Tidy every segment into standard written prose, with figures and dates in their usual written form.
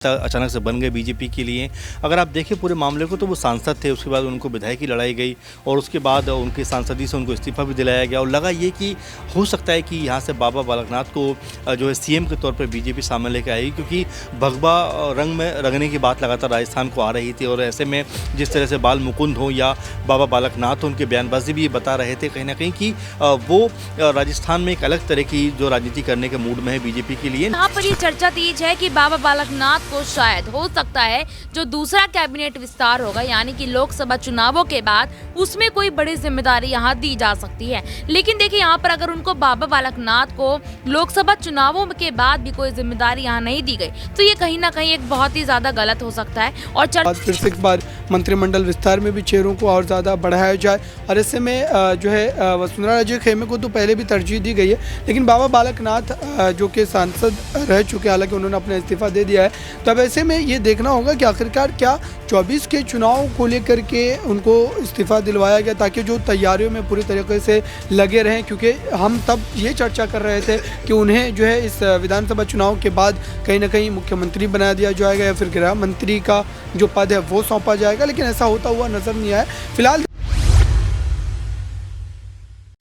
अचानक से बन गए बीजेपी के लिए। अगर आप देखें पूरे मामले को तो वो सांसद थे, उसके बाद उनको विधायकी लड़ाई गई और उसके बाद उनके सांसदी से उनको इस्तीफा भी दिलाया गया और लगा ये कि हो सकता है कि यहाँ से बाबा बालकनाथ को जो है सीएम के तौर पर बीजेपी सामने लेकर आएगी, क्योंकि भगवा रंग में रंगने की बात लगातार राजस्थान को आ रही थी। और ऐसे में जिस तरह से बाल मुकुंद हो या बाबा बालकनाथ हो, उनके बयानबाजी भी ये बता रहे थे कहीं ना कहीं कि वो राजस्थान में एक अलग तरह की जो राजनीति करने के मूड में है बीजेपी के लिए। यहाँ पर ये चर्चा तेज है कि बाबा बालकनाथ को शायद हो सकता है जो दूसरा कैबिनेट विस्तार होगा, यानी कि लोकसभा चुनावों के बाद उसमें कोई बड़ी जिम्मेदारी यहाँ दी जा सकती है। लेकिन देखिए यहाँ पर अगर उनको बाबा बालकनाथ को लोकसभा चुनावों के बाद भी कोई जिम्मेदारी यहाँ नहीं दी गई तो ये कहीं ना कहीं एक बहुत ही ज्यादा गलत हो सकता है। और फिर से एक बार मंत्रिमंडल विस्तार में भी चेहरों को और ज्यादा बढ़ाया जाए और ऐसे में जो है वसुंधरा राजे खेमे को तो पहले भी तरजीह दी गई है, लेकिन बाबा बालकनाथ जो कि सांसद रह चुके, हालांकि उन्होंने अपना इस्तीफा दे दिया है, तो अब ऐसे में ये देखना होगा कि आखिरकार क्या 24 के चुनाव को लेकर के उनको इस्तीफा दिलवाया गया ताकि जो तैयारियों में पूरी तरीके से लगे रहें, क्योंकि हम तब ये चर्चा कर रहे थे कि उन्हें जो है इस विधानसभा चुनाव के बाद कहीं ना कहीं मुख्यमंत्री बना दिया जाएगा या फिर गृह मंत्री का जो पद है वो सौंपा जाएगा, लेकिन ऐसा होता हुआ नजर नहीं आया फिलहाल।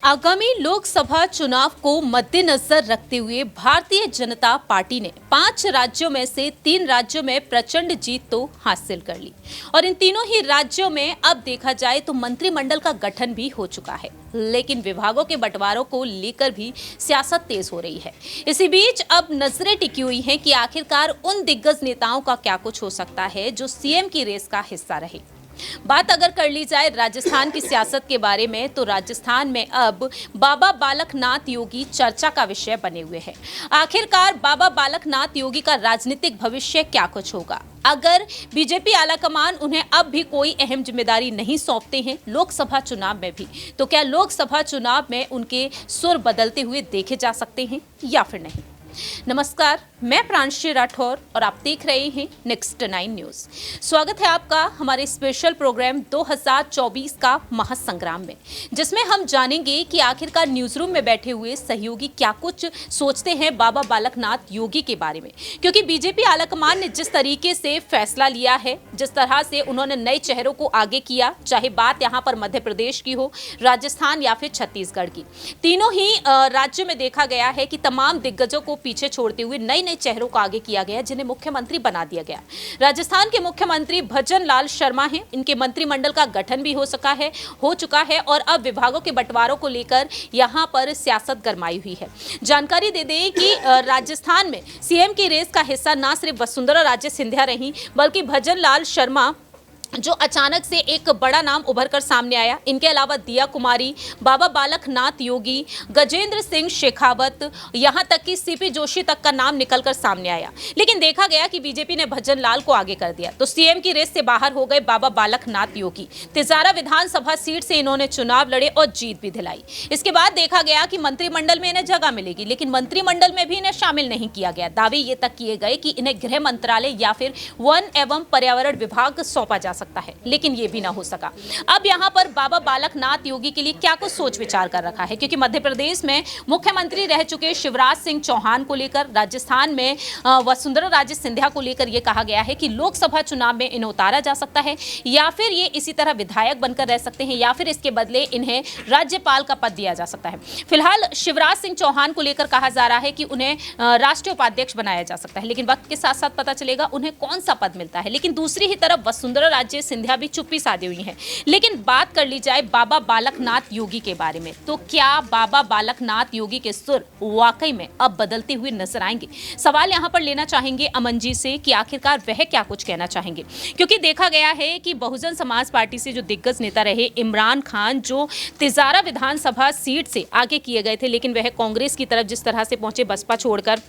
आगामी लोकसभा चुनाव को मद्देनजर रखते हुए भारतीय जनता पार्टी ने 5 राज्यों में से 3 राज्यों में प्रचंड जीत तो हासिल कर ली और इन तीनों ही राज्यों में अब देखा जाए तो मंत्रिमंडल का गठन भी हो चुका है, लेकिन विभागों के बंटवारों को लेकर भी सियासत तेज हो रही है। इसी बीच अब नजरें टिकी हुई हैं कि आखिरकार उन दिग्गज नेताओं का क्या कुछ हो सकता है जो सीएम की रेस का हिस्सा रहे। बात अगर कर ली जाए राजस्थान की सियासत के बारे में तो राजस्थान में अब बाबा बालकनाथ योगी चर्चा का विषय बने हुए हैं। आखिरकार बाबा बालकनाथ योगी का राजनीतिक भविष्य क्या कुछ होगा अगर बीजेपी आलाकमान उन्हें अब भी कोई अहम जिम्मेदारी नहीं सौंपते हैं लोकसभा चुनाव में भी, तो क्या लोकसभा चुनाव में उनके सुर बदलते हुए देखे जा सकते हैं या फिर नहीं। नमस्कार, मैं प्रांशी राठौर और आप देख रहे हैं नेक्स्ट 9 न्यूज। स्वागत है आपका हमारे स्पेशल प्रोग्राम 2024 का महासंग्राम में, जिसमें हम जानेंगे कि आखिरकार न्यूज रूम में बैठे हुए सहयोगी क्या कुछ सोचते हैं बाबा बालकनाथ योगी के बारे में, क्योंकि बीजेपी आलाकमान ने जिस तरीके से फैसला लिया है, जिस तरह से उन्होंने नए चेहरों को आगे किया, चाहे बात यहाँ पर मध्य प्रदेश की हो, राजस्थान या फिर छत्तीसगढ़ की, तीनों ही राज्यों में देखा गया है कि तमाम दिग्गजों को पीछे छोड़ते हुए नए नए चेहरों को आगे किया गया, जिन्हें मुख्यमंत्री बना दिया गया। राजस्थान के मुख्यमंत्री भजन लाल शर्मा हैं, इनके मंत्रिमंडल का गठन भी हो चुका है और अब विभागों के बंटवारों को लेकर यहां पर सियासत गरमाई हुई है। जानकारी दे दें कि राजस्थान में सीएम की रेस का हिस्सा ना सिर्फ वसुंधरा राजे सिंधिया रही, बल्कि भजन लाल शर्मा जो अचानक से एक बड़ा नाम उभर कर सामने आया। इनके अलावा दिया कुमारी, बाबा बालकनाथ योगी, गजेंद्र सिंह शेखावत, यहां तक कि सीपी जोशी तक का नाम निकलकर सामने आया। लेकिन देखा गया कि बीजेपी ने भजन लाल को आगे कर दिया, तो सीएम की रेस से बाहर हो गए बाबा बालकनाथ योगी। तिजारा विधानसभा सीट से इन्होंने चुनाव लड़े और जीत भी दिलाई। इसके बाद देखा गया कि मंत्रिमंडल में इन्हें जगह मिलेगी, लेकिन मंत्रिमंडल में भी इन्हें शामिल नहीं किया गया। दावे ये तक किए गए कि इन्हें गृह मंत्रालय या फिर वन एवं पर्यावरण विभाग सौंपा जा सकता है, लेकिन ये भी ना हो सका। अब यहाँ पर बाबा बालकनाथ योगी के लिए क्या कुछ सोच विचार कर रखा है, क्योंकि मध्य प्रदेश में मुख्यमंत्री रह चुके शिवराज सिंह चौहान को लेकर, राजस्थान में वसुंधरा राजे सिंधिया को लेकर यह कहा गया है कि लोकसभा चुनाव में इन्हें उतारा जा सकता है या फिर ये इसी तरह विधायक बनकर रह सकते हैं या फिर इसके बदले इन्हें राज्यपाल का पद दिया जा सकता है। फिलहाल शिवराज सिंह चौहान को लेकर कहा जा रहा है कि उन्हें राष्ट्रीय उपाध्यक्ष बनाया जा सकता है, लेकिन वक्त के साथ साथ पता चलेगा उन्हें कौन सा पद मिलता है। लेकिन दूसरी ही तरफ वसुंधरा राजे सिंधिया भी चुप्पी साधे हुई हैं। लेकिन बात कर ली जाए बाबा बालकनाथ योगी के बारे में, तो क्या बाबा बालकनाथ योगी के सुर वाकई में अब बदलते हुए नजर आएंगे? सवाल यहां पर लेना चाहेंगे अमन जी से कि आखिरकार वह क्या कुछ कहना चाहेंगे, क्योंकि देखा गया है कि बहुजन समाज पार्टी से जो दिग्गज नेता रहे इमरान खान, जो तिजारा विधानसभा सीट से आगे किए गए थे, लेकिन वह कांग्रेस की तरफ जिस तरह से पहुंचे बसपा छोड़कर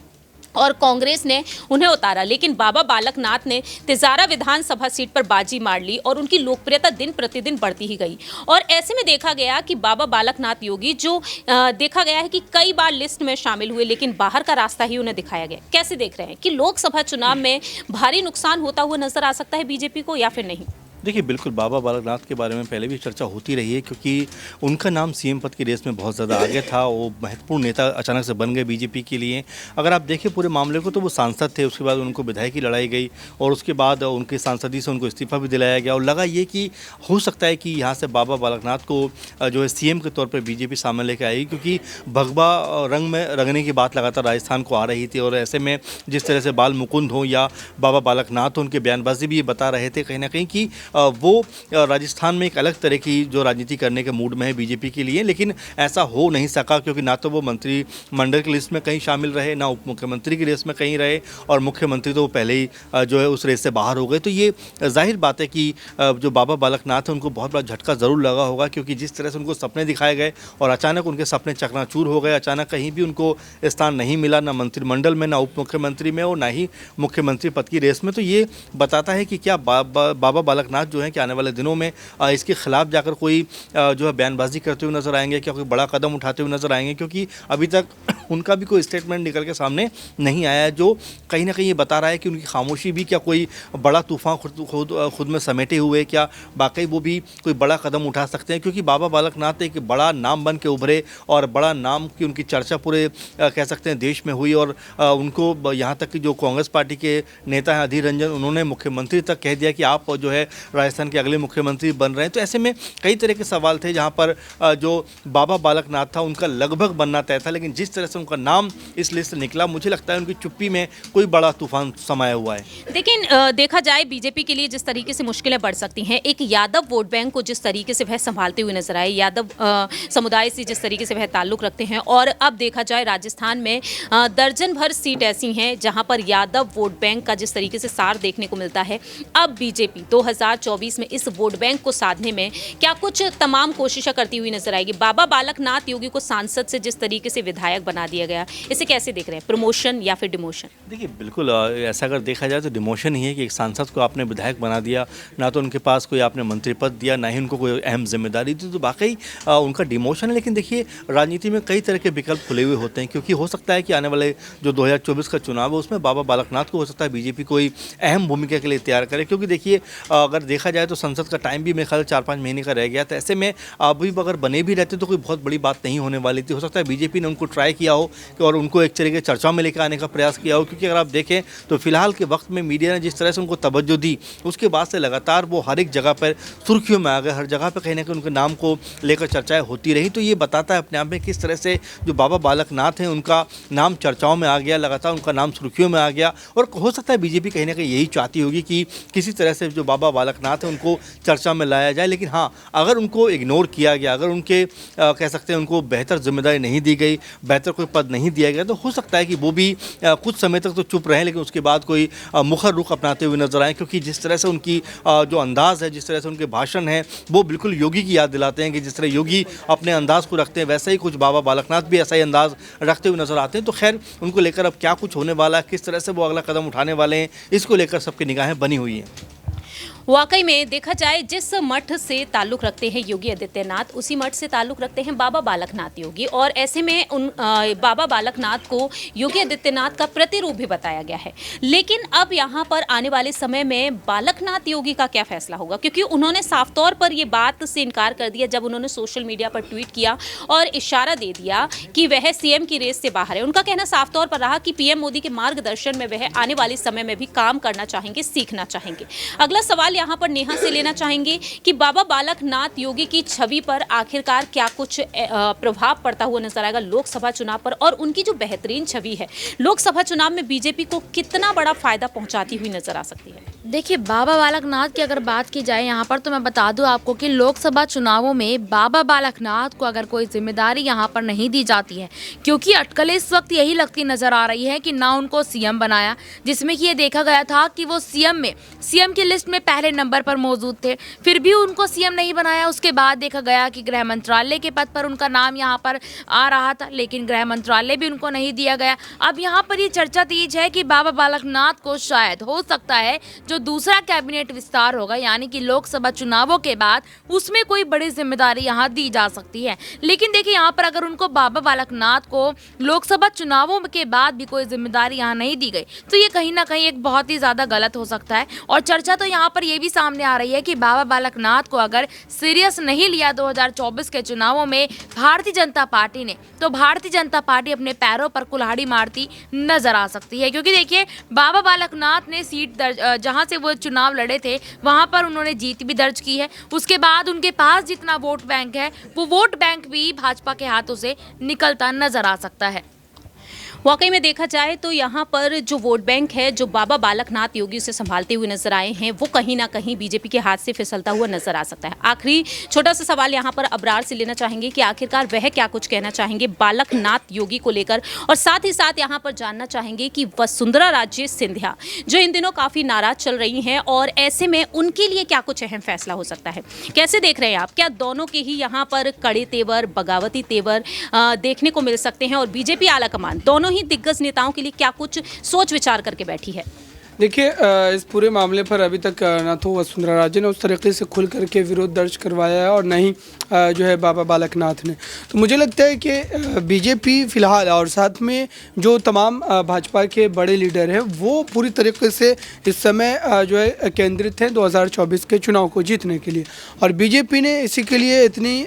और कांग्रेस ने उन्हें उतारा, लेकिन बाबा बालकनाथ ने तिजारा विधानसभा सीट पर बाजी मार ली और उनकी लोकप्रियता दिन प्रतिदिन बढ़ती ही गई। और ऐसे में देखा गया कि बाबा बालकनाथ योगी जो देखा गया है कि कई बार लिस्ट में शामिल हुए, लेकिन बाहर का रास्ता ही उन्हें दिखाया गया। कैसे देख रहे हैं कि लोकसभा चुनाव में भारी नुकसान होता हुआ नजर आ सकता है बीजेपी को या फिर नहीं? देखिए, बिल्कुल बाबा बालकनाथ के बारे में पहले भी चर्चा होती रही है, क्योंकि उनका नाम सीएम पद की रेस में बहुत ज़्यादा आगे था। वो महत्वपूर्ण नेता अचानक से बन गए बीजेपी के लिए। अगर आप देखें पूरे मामले को, तो वो सांसद थे, उसके बाद उनको विधायकी लड़ाई गई और उसके बाद उनके सांसदी से उनको इस्तीफा भी दिलाया गया और लगा ये कि हो सकता है कि यहाँ से बाबा बालकनाथ को जो है सीएम के तौर पर बीजेपी सामने लेकर आएगी, क्योंकि भगवा रंग में रंगने की बात लगातार राजस्थान को आ रही थी। और ऐसे में जिस तरह से बाल मुकुंद हो या बाबा बालकनाथ हो, उनके बयानबाजी भी ये बता रहे थे कहीं ना कहीं कि वो राजस्थान में एक अलग तरह की जो राजनीति करने के मूड में है बीजेपी के लिए। लेकिन ऐसा हो नहीं सका, क्योंकि ना तो वो मंत्रिमंडल की लिस्ट में कहीं शामिल रहे, ना उप मुख्यमंत्री की लिस्ट में कहीं रहे, और मुख्यमंत्री तो वो पहले ही जो है उस रेस से बाहर हो गए। तो ये जाहिर बात है कि जो बाबा बालकनाथ है उनको बहुत बड़ा झटका ज़रूर लगा होगा, क्योंकि जिस तरह से उनको सपने दिखाए गए और अचानक उनके सपने चकनाचूर हो गए। अचानक कहीं भी उनको स्थान नहीं मिला, ना मंत्रिमंडल में, ना उप मुख्यमंत्री में और ना ही मुख्यमंत्री पद की रेस में। तो ये बताता है कि क्या बाबा बालकनाथ जो है कि आने वाले दिनों में इसके खिलाफ जाकर कोई जो है बयानबाजी करते हुए नजर आएंगे, क्या कोई बड़ा कदम उठाते हुए नजर आएंगे, क्योंकि अभी तक उनका भी कोई स्टेटमेंट निकल के सामने नहीं आया है, जो कहीं ना कहीं ये बता रहा है कि उनकी खामोशी भी क्या कोई बड़ा तूफान खुद में समेटे हुए, क्या वाकई वो भी कोई बड़ा कदम उठा सकते हैं। क्योंकि बाबा बालकनाथ एक बड़ा नाम बन के उभरे और बड़ा नाम की उनकी चर्चा पूरे कह सकते हैं देश में हुई, और उनको यहाँ तक कि जो कांग्रेस पार्टी के नेता हैं अधीर रंजन, उन्होंने मुख्यमंत्री तक कह दिया कि आप जो है राजस्थान के अगले मुख्यमंत्री बन रहे हैं। तो ऐसे में कई तरह के सवाल थे, जहाँ पर जो बाबा बालकनाथ था उनका लगभग बनना तय था, लेकिन जिस तरह से उनका नाम इस लिस्ट से निकला, मुझे लगता है उनकी चुप्पी में कोई बड़ा तूफान समाया हुआ है। लेकिन देखा जाए बीजेपी के लिए जिस तरीके से मुश्किलें बढ़ सकती हैं, एक यादव वोट बैंक को जिस तरीके से वह संभालते हुए नजर आए, यादव समुदाय से जिस तरीके से वह ताल्लुक रखते हैं, और अब देखा जाए राजस्थान में दर्जन भर सीट ऐसी हैं जहां पर यादव वोट बैंक का जिस तरीके से सार देखने को मिलता है। अब बीजेपी 2024 में इस वोट बैंक को साधने में क्या कुछ तमाम कोशिशें करती हुई नजर आएगी। बाबा बालकनाथ योगी को सांसद से जिस तरीके से विधायक बना दिया गया, इसे कैसे देख रहे हैं, प्रमोशन या फिर डिमोशन? देखिए, बिल्कुल ऐसा अगर देखा जाए तो डिमोशन ही है कि एक सांसद को आपने विधायक बना दिया, ना तो उनके पास कोई आपने मंत्री पद दिया, ना ही उनको कोई अहम जिम्मेदारी दी, तो वाकई उनका डिमोशन है। लेकिन देखिए, राजनीति में कई तरह के विकल्प खुले हुए होते हैं, क्योंकि हो सकता है कि आने वाले जो 2024 का चुनाव है उसमें बाबा बालकनाथ को हो सकता है बीजेपी कोई अहम भूमिका के लिए तैयार करे। क्योंकि देखिए, अगर देखा जाए तो संसद का टाइम भी मेरे ख्याल 4-5 महीने का रह गया था। ऐसे में अभी अगर बने भी रहते तो कोई बहुत बड़ी बात नहीं होने वाली थी। हो सकता है बीजेपी ने उनको ट्राई किया हो और उनको एक तरीके चर्चा में लेकर आने का प्रयास किया हो, क्योंकि अगर आप देखें तो फिलहाल के वक्त में मीडिया ने जिस तरह से उनको तवज्जो दी, उसके बाद से लगातार वो हर एक जगह पर सुर्खियों में आ गए, हर जगह पर कहीं ना कहीं उनके नाम को लेकर चर्चाएं होती रही। तो ये बताता है अपने आप में किस तरह से जो बाबा बालकनाथ हैं उनका नाम चर्चाओं में आ गया, लगातार उनका नाम सुर्खियों में आ गया। और हो सकता है बीजेपी कहीं ना कहीं यही चाहती होगी कि किसी तरह से जो बाबा बालकनाथ हैं उनको चर्चा में लाया जाए। लेकिन हाँ, अगर उनको इग्नोर किया गया, अगर उनके कह सकते हैं उनको बेहतर जिम्मेदारी नहीं दी गई, बेहतर कोई पद नहीं दिया गया, तो हो सकता है कि वो भी कुछ समय तक तो चुप रहें, लेकिन उसके बाद कोई मुखर रुख अपनाते हुए नजर आए। क्योंकि जिस तरह से उनकी जो अंदाज़ है, जिस तरह से उनके भाषण हैं, वो बिल्कुल योगी की याद दिलाते हैं कि जिस तरह योगी अपने अंदाज़ को रखते हैं, वैसे ही कुछ बाबा बालकनाथ भी ऐसा ही अंदाज़ रखते हुए नजर आते हैं। तो खैर, उनको लेकर अब क्या कुछ होने वाला है, किस तरह से वो अगला कदम उठाने वाले हैं, इसको लेकर सबकी निगाहें बनी हुई हैं। वाकई में देखा जाए जिस मठ से ताल्लुक रखते हैं योगी आदित्यनाथ, उसी मठ से ताल्लुक रखते हैं बाबा बालकनाथ योगी, और ऐसे में बाबा बालकनाथ को योगी आदित्यनाथ का प्रतिरूप भी बताया गया है। लेकिन अब यहाँ पर आने वाले समय में बालकनाथ योगी का क्या फैसला होगा, क्योंकि उन्होंने साफ तौर पर ये बात से इनकार कर दिया जब उन्होंने सोशल मीडिया पर ट्वीट किया और इशारा दे दिया कि वह सीएम की रेस से बाहर है। उनका कहना साफ तौर पर रहा कि पीएम मोदी के मार्गदर्शन में वह आने वाले समय में भी काम करना चाहेंगे, सीखना चाहेंगे। अगला सवाल यहाँ पर नेहा से लेना चाहेंगे कि बाबा बालकनाथ योगी की छवि पर आखिरकार क्या कुछ प्रभाव पड़ता हुआ नजर आएगा लोकसभा चुनाव पर, और उनकी जो बेहतरीन छवि है लोकसभा चुनाव में बीजेपी को कितना बड़ा फायदा पहुंचाती हुई नजर आ सकती है? देखिए, बाबा बालकनाथ की अगर बात की जाए यहाँ पर, तो मैं बता दूं आपको कि लोकसभा चुनावों में बाबा बालकनाथ को अगर कोई जिम्मेदारी यहाँ पर नहीं दी जाती है, क्योंकि अटकलें इस वक्त यही लगती नजर आ रही है कि ना उनको सीएम बनाया, जिसमें कि ये देखा गया था कि वो सीएम की लिस्ट में पहले नंबर पर मौजूद थे, फिर भी उनको सीएम नहीं बनाया। उसके बाद देखा गया कि गृह मंत्रालय के पद पर उनका नाम यहाँ पर आ रहा था, लेकिन गृह मंत्रालय भी उनको नहीं दिया गया। अब यहाँ पर ये चर्चा तेज है कि बाबा बालकनाथ को शायद हो सकता है जो दूसरा कैबिनेट विस्तार होगा, यानी कि लोकसभा चुनावों के बाद, उसमें कोई बड़ी जिम्मेदारी यहाँ दी जा सकती है। लेकिन देखिए, यहाँ पर अगर उनको बाबा बालकनाथ को लोकसभा चुनावों के बाद भी कोई जिम्मेदारी यहाँ नहीं दी गई, तो ये कहीं ना कहीं एक बहुत ही ज़्यादा गलत हो सकता है। और चर्चा तो यहाँ पर ये भी सामने आ रही है कि बाबा बालकनाथ को अगर सीरियस नहीं लिया 2024 के चुनावों में भारतीय जनता पार्टी ने, तो भारतीय जनता पार्टी अपने पैरों पर कुल्हाड़ी मारती नजर आ सकती है। क्योंकि देखिए, बाबा बालकनाथ ने सीट जहां से वो चुनाव लड़े थे वहां पर उन्होंने जीत भी दर्ज की है। उसके बाद उनके पास जितना वोट बैंक है, वो वोट बैंक भी भाजपा के हाथों से निकलता नजर आ सकता है। वाकई में देखा जाए तो यहाँ पर जो वोट बैंक है, जो बाबा बालकनाथ योगी उसे संभालते हुए नजर आए हैं, वो कहीं ना कहीं बीजेपी के हाथ से फिसलता हुआ नजर आ सकता है। आखिरी छोटा सा सवाल यहाँ पर अबरार से लेना चाहेंगे कि आखिरकार वह क्या कुछ कहना चाहेंगे बालकनाथ योगी को लेकर, और साथ ही साथ यहाँ पर जानना चाहेंगे कि वसुंधरा राजे सिंधिया जो इन दिनों काफी नाराज चल रही हैं, और ऐसे में उनके लिए क्या कुछ अहम फैसला हो सकता है। कैसे देख रहे हैं आप? क्या दोनों के ही यहाँ पर कड़े तेवर, बगावती तेवर देखने को मिल सकते हैं, और बीजेपी आलाकमान दोनों ही दिग्गज नेताओं के लिए क्या कुछ सोच विचार करके बैठी है? देखिए, इस पूरे मामले पर अभी तक ना तो वसुंधरा राजे ने उस तरीके से खुल करके विरोध दर्ज करवाया है और ना ही जो है बाबा बालकनाथ ने। तो मुझे लगता है कि बीजेपी फिलहाल और साथ में जो तमाम भाजपा के बड़े लीडर हैं वो पूरी तरीके से इस समय जो है केंद्रित हैं 2024 के चुनाव को जीतने के लिए, और बीजेपी ने इसी के लिए इतनी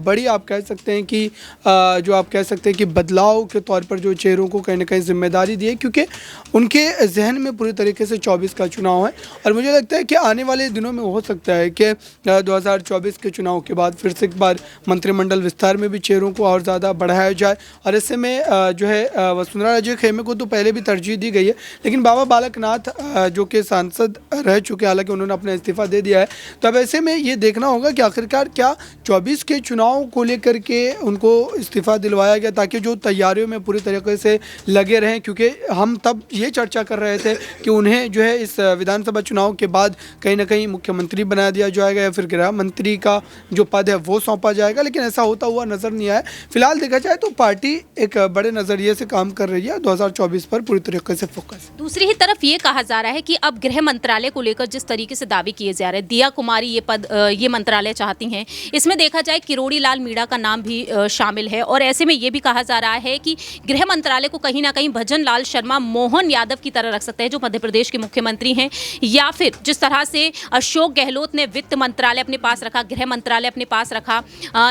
बड़ी आप कह सकते हैं कि जो आप कह सकते हैं कि बदलाव के तौर पर जो चेहरों को कहीं ना कहीं जिम्मेदारी दी है, क्योंकि उनके जहन में पूरी तरीके से 24 का चुनाव है। और मुझे लगता है कि आने वाले दिनों में हो सकता है कि 2024 के चुनाव के बाद फिर से एक बार मंत्रिमंडल विस्तार में भी चेहरों को और ज़्यादा बढ़ाया जाए। और ऐसे में जो है वसुंधरा राजे खेमे को तो पहले भी तरजीह दी गई है, लेकिन बाबा बालकनाथ जो कि सांसद रह चुके, हालांकि उन्होंने अपना इस्तीफा दे दिया है, तो अब ऐसे में ये देखना होगा कि आखिरकार क्या 24 के चुनाव को लेकर के उनको इस्तीफा दिलवाया गया ताकि जो तैयारियों में पूरी तरीके से लगे रहें। क्योंकि हम तब ये चर्चा कर रहे थे कि उन्हें जो है इस विधानसभा चुनाव के बाद कहीं ना कहीं मुख्यमंत्री बना दिया जाएगा या फिर गृह मंत्री का जो पद है वो सौंपा जाएगा, लेकिन ऐसा होता हुआ नजर नहीं आया। फिलहाल देखा जाए तो पार्टी एक बड़े नजरिए से काम कर रही है, 2024 पर पूरी तरीके से फोकस। दूसरी ही तरफ ये कहा जा रहा है कि अब गृह मंत्रालय को लेकर जिस तरीके से दावे किए जा रहे हैं, दिया कुमारी ये मंत्रालय चाहती हैं, इसमें देखा जाए किरोड़ी लाल मीणा का नाम भी शामिल है, और ऐसे में ये भी कहा जा रहा है कि गृह मंत्रालय को कहीं ना कहीं भजन लाल शर्मा, मोहन यादव की तरह रख सकते हैं जो मध्य प्रदेश के मुख्यमंत्री हैं, या फिर जिस तरह से अशोक गहलोत ने वित्त मंत्रालय अपने पास रखा, गृह मंत्रालय अपने पास रखा,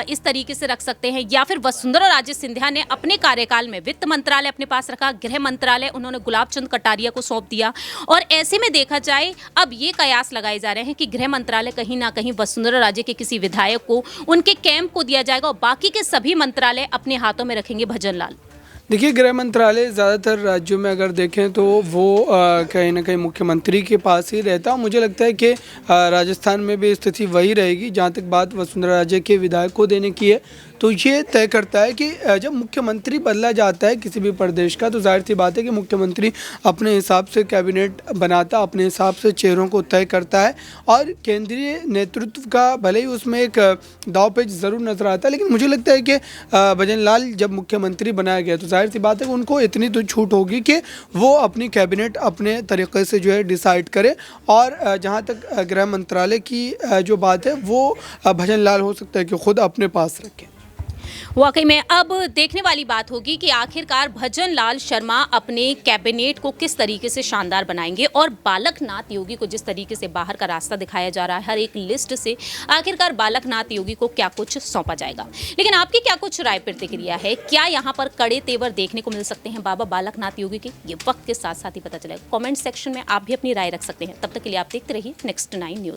इस तरीके से रख सकते हैं, या फिर वसुंधरा राजे सिंधिया ने अपने कार्यकाल में वित्त मंत्रालय अपने पास रखा, गृह मंत्रालय उन्होंने गुलाब चंद कटारिया को सौंप दिया। और ऐसे में देखा जाए अब ये कयास लगाए जा रहे हैं कि गृह मंत्रालय कहीं ना कहीं वसुंधरा राजे के किसी विधायक को, उनके कैंप को दिया जाएगा, और बाकी के सभी मंत्रालय अपने हाथों में रखेंगे भजन लाल। देखिए, गृह मंत्रालय ज़्यादातर राज्यों में अगर देखें तो वो कहीं ना कहीं मुख्यमंत्री के पास ही रहता है। मुझे लगता है कि राजस्थान में भी स्थिति वही रहेगी। जहाँ तक बात वसुंधरा राजे के विधायक को देने की है, तो ये तय करता है कि जब मुख्यमंत्री बदला जाता है किसी भी प्रदेश का, तो जाहिर सी बात है कि मुख्यमंत्री अपने हिसाब से कैबिनेट बनाता, अपने हिसाब से चेहरों को तय करता है, और केंद्रीय नेतृत्व का भले ही उसमें एक दाव पेच ज़रूर नजर आता है, लेकिन मुझे लगता है कि भजन लाल जब मुख्यमंत्री बनाया गया तो जाहिर सी बात है कि उनको इतनी तो छूट होगी कि वो अपनी कैबिनेट अपने तरीके से जो है डिसाइड करे। और जहाँ तक गृह मंत्रालय की जो बात है वो भजन लाल हो सकता है कि खुद अपने पास रखें। वाकई में अब देखने वाली बात होगी कि आखिरकार भजन लाल शर्मा अपने कैबिनेट को किस तरीके से शानदार बनाएंगे, और बालकनाथ योगी को जिस तरीके से बाहर का रास्ता दिखाया जा रहा है हर एक लिस्ट से, आखिरकार बालकनाथ योगी को क्या कुछ सौंपा जाएगा। लेकिन आपकी क्या कुछ राय प्रतिक्रिया है? क्या यहाँ पर कड़े तेवर देखने को मिल सकते हैं बाबा बालकनाथ योगी के? ये वक्त के साथ साथ ही पता चलेगा। कॉमेंट सेक्शन में आप भी अपनी राय रख सकते हैं। तब तक के लिए आप देखते रहिए Next 9 न्यूज़।